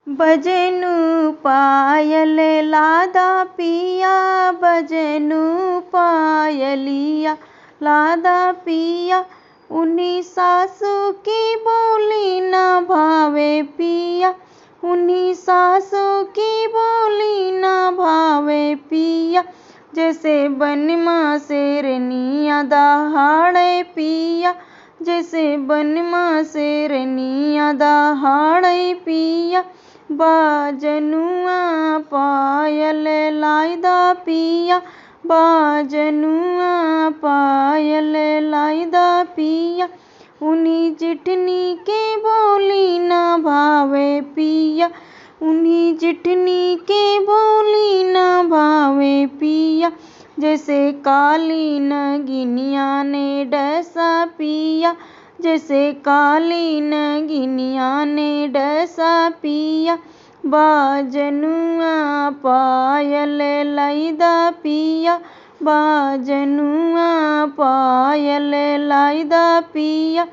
बजनु पायल लादा पिया, बजनु पायलिया लादा पिया। उन्हीं सासू की बोली न भावे पिया, उन्हीं सासू की बोली न भावे पिया। जैसे बनमा शेरनिया दहाड़े पिया, जैसे बनमा शेरनिया दहाड़े पिया। बाजनुआ पायल लाइदा पिया, बाजनुआ पायल लाइदा पिया। उन्हीं जिठनी के बोली न भावे पिया, उन्हीं जिठनी के बोली न भावे पिया। जैसे काली नगिनिया ने डसा पिया, जैसे काली नगिनिया ने डसा पिया। बाजनुआ पायल लाइदा पिया, बाजनुआ पायल लाइदा पिया।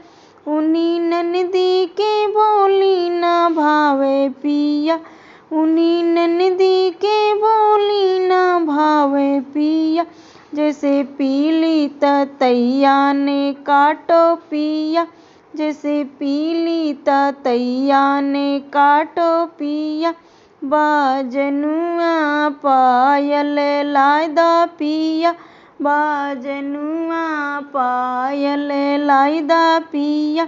उन्हीं ननदी के बोली न भावे पिया, उन्हीं ननदी के बोली न भावे पिया। जैसे पीली ततैया ने काटो पिया, जैसे पीली ततैया ने काटो पिया। बाजनुआ पायल लाइदा पिया, बाजनुआ पायल लाइदा पिया।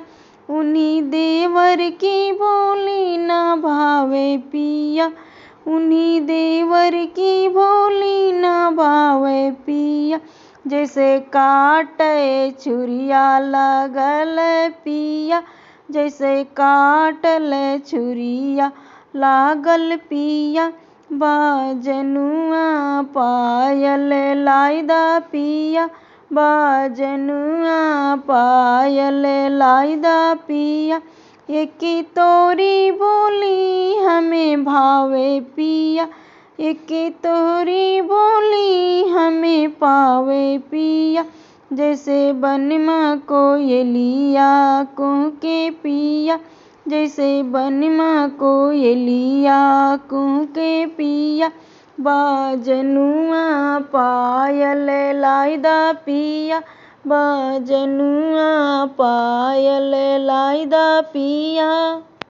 उन्हीं देवर की बोली न भावे पिया, उन्हीं देवर की बोली न भावे पिया। जैसे काटे छुरिया लगल पिया, जैसे काटल छुरिया लागल पिया। बाजनुआ पायल लाइदा पिया, बाजनुआ पायल लाइदा पिया। एकी तोरी बोली हमें भावे पिया, एकी तोरी बोली हमें पावे पिया। जैसे बनमा कोयलिया कुहके पिया, जैसे बनमा कोयलिया कुहके पिया। बाजनुआ पायल लाइदा पिया, बाजनुआ पायल लाइदा पिया।